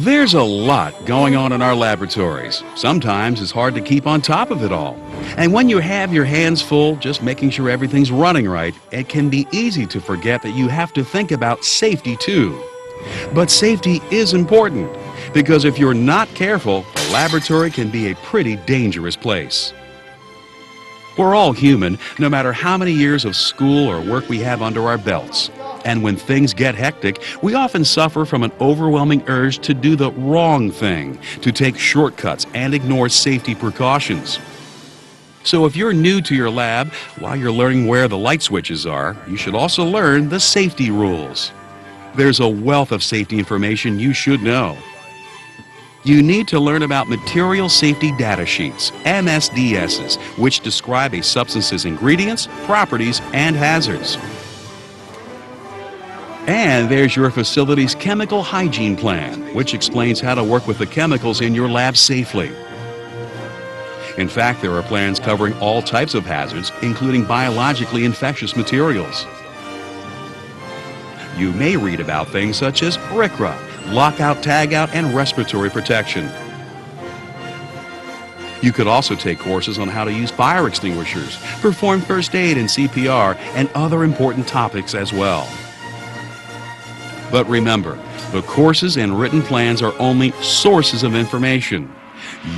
There's a lot going on in our laboratories. Sometimes it's hard to keep on top of it all. And when you have your hands full just making sure everything's running right, it can be easy to forget that you have to think about safety too. But safety is important, because if you're not careful, a laboratory can be a pretty dangerous place. We're all human, no matter how many years of school or work we have under our belts. And when things get hectic, we often suffer from an overwhelming urge to do the wrong thing, to take shortcuts and ignore safety precautions. So if you're new to your lab, while you're learning where the light switches are, you should also learn the safety rules. There's a wealth of safety information you should know. You need to learn about material safety data sheets, MSDSs, which describe a substance's ingredients, properties, and hazards. And there's your facility's chemical hygiene plan, which explains how to work with the chemicals in your lab safely. In fact, there are plans covering all types of hazards, including biologically infectious materials. You may read about things such as RCRA, lockout, tagout, and respiratory protection. You could also take courses on how to use fire extinguishers, perform first aid and CPR, and other important topics as well. But remember, the courses and written plans are only sources of information.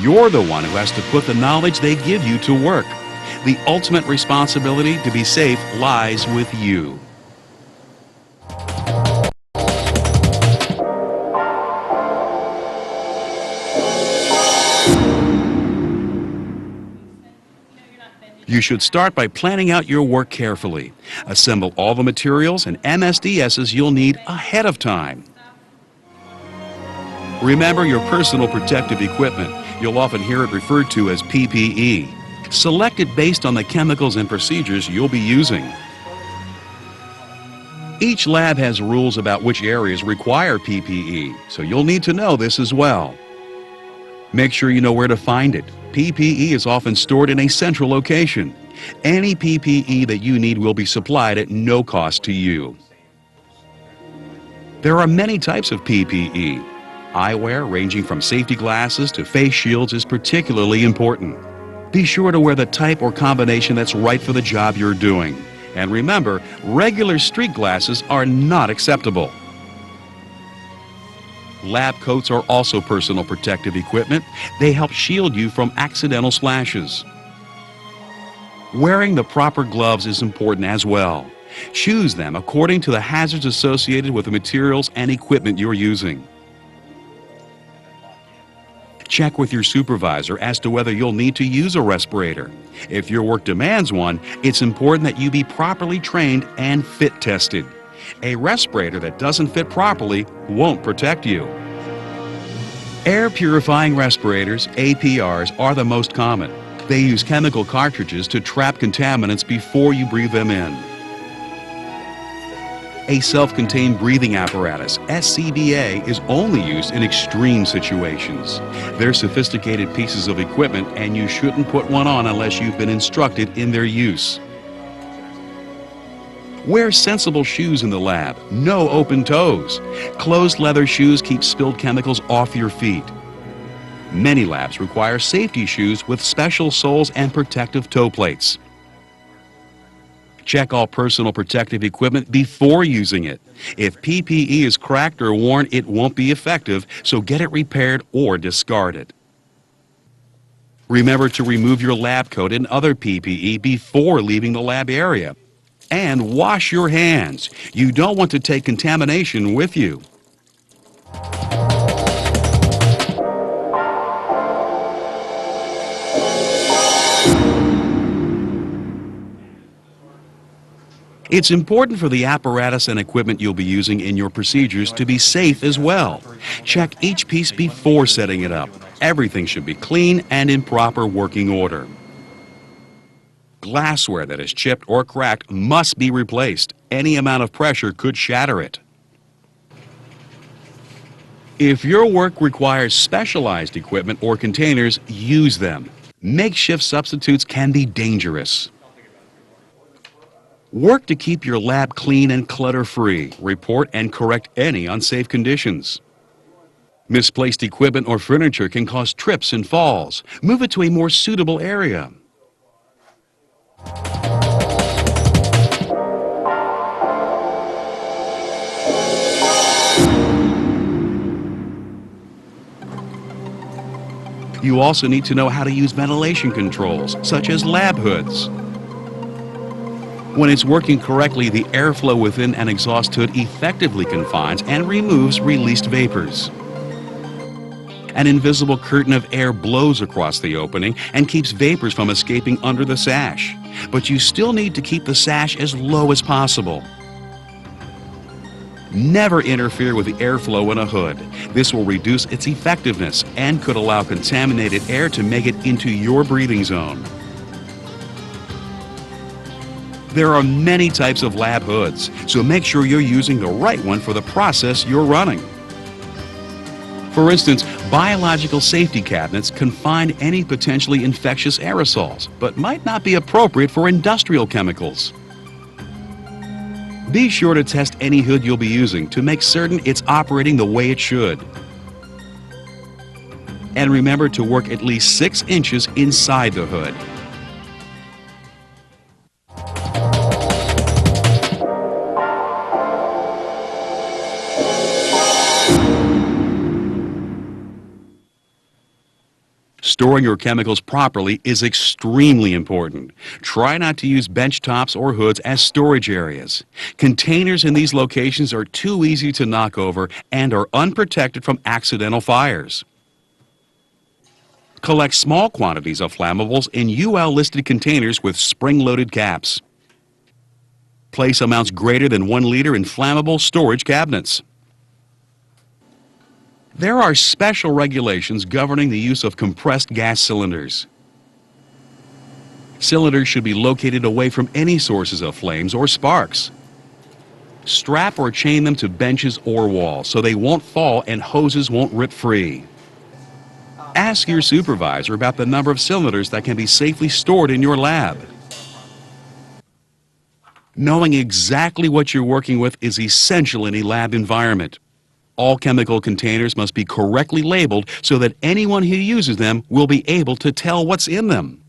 You're the one who has to put the knowledge they give you to work. The ultimate responsibility to be safe lies with you. You should start by planning out your work carefully. Assemble all the materials and MSDSs you'll need ahead of time. Remember your personal protective equipment. You'll often hear it referred to as PPE. Select it based on the chemicals and procedures you'll be using. Each lab has rules about which areas require PPE, so you'll need to know this as well. Make sure you know where to find it. PPE is often stored in a central location. Any PPE that you need will be supplied at no cost to you. There are many types of PPE. Eyewear, ranging from safety glasses to face shields, is particularly important. Be sure to wear the type or combination that's right for the job you're doing. And remember, regular street glasses are not acceptable. Lab coats are also personal protective equipment. They help shield you from accidental splashes. Wearing the proper gloves is important as well. Choose them according to the hazards associated with the materials and equipment you're using. Check with your supervisor as to whether you'll need to use a respirator. If your work demands one, it's important that you be properly trained and fit tested. A respirator that doesn't fit properly won't protect you. Air purifying respirators, APRs, are the most common. They use chemical cartridges to trap contaminants before you breathe them in. A self-contained breathing apparatus, SCBA, is only used in extreme situations. They're sophisticated pieces of equipment, and you shouldn't put one on unless you've been instructed in their use. Wear sensible shoes in the lab. No open toes. Closed leather shoes keep spilled chemicals off your feet. Many labs require safety shoes with special soles and protective toe plates. Check all personal protective equipment before using it. If PPE is cracked or worn, it won't be effective, so get it repaired or discard it. Remember to remove your lab coat and other PPE before leaving the lab area. And wash your hands. You don't want to take contamination with you. It's important for the apparatus and equipment you'll be using in your procedures to be safe as well. Check each piece before setting it up. Everything should be clean and in proper working order. Glassware that is chipped or cracked must be replaced. Any amount of pressure could shatter it. If your work requires specialized equipment or containers, use them. Makeshift substitutes can be dangerous. Work to keep your lab clean and clutter-free. Report and correct any unsafe conditions. Misplaced equipment or furniture can cause trips and falls. Move it to a more suitable area. You also need to know how to use ventilation controls, such as lab hoods. When it's working correctly, the airflow within an exhaust hood effectively confines and removes released vapors. An invisible curtain of air blows across the opening and keeps vapors from escaping under the sash. But you still need to keep the sash as low as possible. Never interfere with the airflow in a hood. This will reduce its effectiveness and could allow contaminated air to make it into your breathing zone. There are many types of lab hoods, so make sure you're using the right one for the process you're running. For instance, biological safety cabinets confine any potentially infectious aerosols, but might not be appropriate for industrial chemicals. Be sure to test any hood you'll be using to make certain it's operating the way it should. And remember to work at least 6 inches inside the hood. Storing your chemicals properly is extremely important. Try not to use bench tops or hoods as storage areas. Containers in these locations are too easy to knock over and are unprotected from accidental fires. Collect small quantities of flammables in UL-listed containers with spring-loaded caps. Place amounts greater than 1 liter in flammable storage cabinets. There are special regulations governing the use of compressed gas cylinders. Cylinders should be located away from any sources of flames or sparks. Strap or chain them to benches or walls so they won't fall and hoses won't rip free. Ask your supervisor about the number of cylinders that can be safely stored in your lab. Knowing exactly what you're working with is essential in a lab environment. All chemical containers must be correctly labeled so that anyone who uses them will be able to tell what's in them.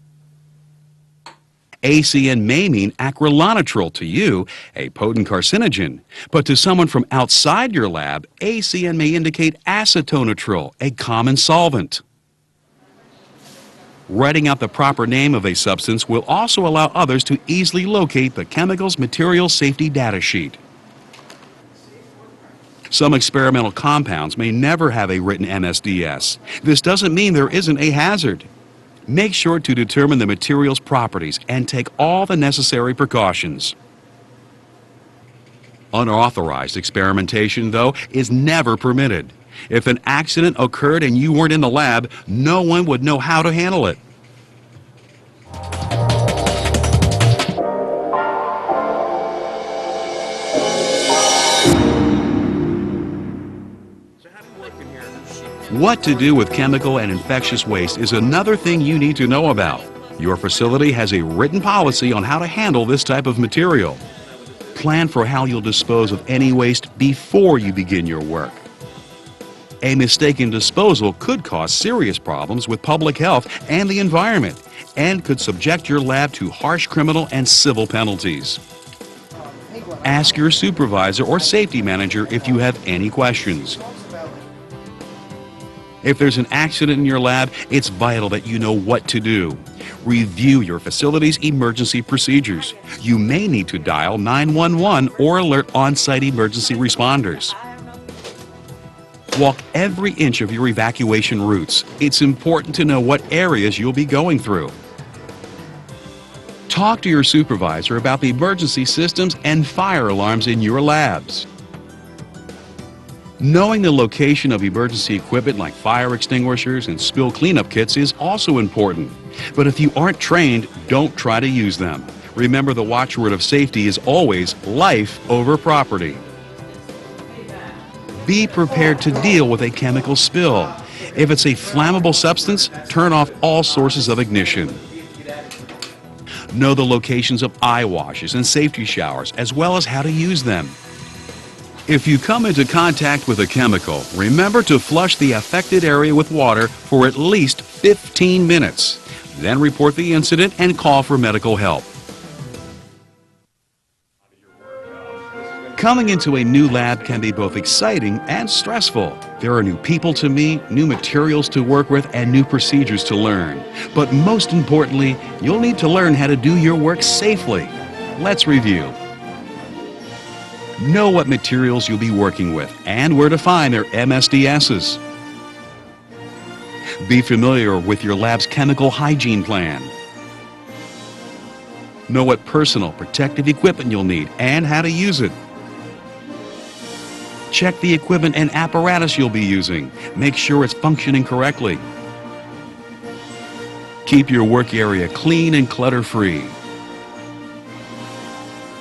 ACN may mean acrylonitrile to you, a potent carcinogen, but to someone from outside your lab, ACN may indicate acetonitrile, a common solvent. Writing out the proper name of a substance will also allow others to easily locate the chemical's material safety data sheet. Some experimental compounds may never have a written MSDS. This doesn't mean there isn't a hazard. Make sure to determine the material's properties and take all the necessary precautions. Unauthorized experimentation, though, is never permitted. If an accident occurred and you weren't in the lab, no one would know how to handle it. What to do with chemical and infectious waste is another thing you need to know about. Your facility has a written policy on how to handle this type of material. Plan for how you'll dispose of any waste before you begin your work. A mistaken disposal could cause serious problems with public health and the environment, and could subject your lab to harsh criminal and civil penalties. Ask your supervisor or safety manager if you have any questions. If there's an accident in your lab, it's vital that you know what to do. Review your facility's emergency procedures. You may need to dial 911 or alert on-site emergency responders. Walk every inch of your evacuation routes. It's important to know what areas you'll be going through. Talk to your supervisor about the emergency systems and fire alarms in your labs. Knowing the location of emergency equipment like fire extinguishers and spill cleanup kits is also important. But if you aren't trained, don't try to use them. Remember, the watchword of safety is always life over property. Be prepared to deal with a chemical spill. If it's a flammable substance, turn off all sources of ignition. Know the locations of eye washes and safety showers, as well as how to use them. If you come into contact with a chemical, remember to flush the affected area with water for at least 15 minutes. Then report the incident and call for medical help. Coming into a new lab can be both exciting and stressful. There are new people to meet, new materials to work with, and new procedures to learn. But most importantly, you'll need to learn how to do your work safely. Let's review. Know what materials you'll be working with and where to find their MSDSs. Be familiar with your lab's chemical hygiene plan. Know what personal protective equipment you'll need and how to use it. Check the equipment and apparatus you'll be using. Make sure it's functioning correctly. Keep your work area clean and clutter-free.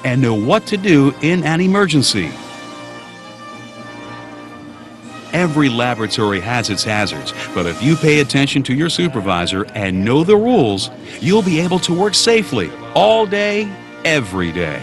And know what to do in an emergency. Every laboratory has its hazards, but if you pay attention to your supervisor and know the rules, you'll be able to work safely all day, every day.